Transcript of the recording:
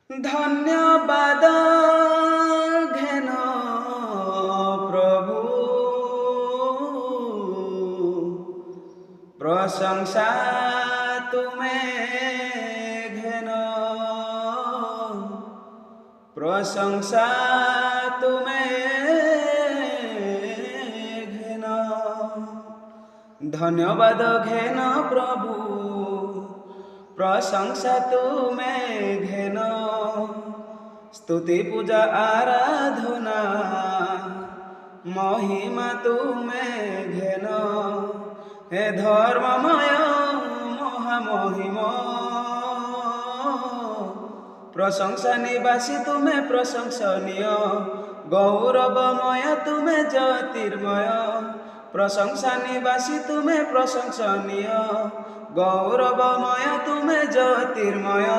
ধন্যবাদ ঘেন প্রভু, প্রশংসা তুমে ঘেন, প্রশংসা তুমে ঘেন। ধন্যবাদ ঘেন প্রভু, প্রশংসা তুমে ঘেন। স্তুতি পূজা আরাধনা মহিমা তুমে ঘেন। হে ধর্মময় মহামহিম, প্রশংসা নিবাসী তুমে প্রশংসনীয়। গৌরবময় তুমে জ্যোতির্ময়, প্রশংসা নিবাসী তুমে প্রশংসনীয়। গৌরবময় তুমে জ্যোতির্ময়।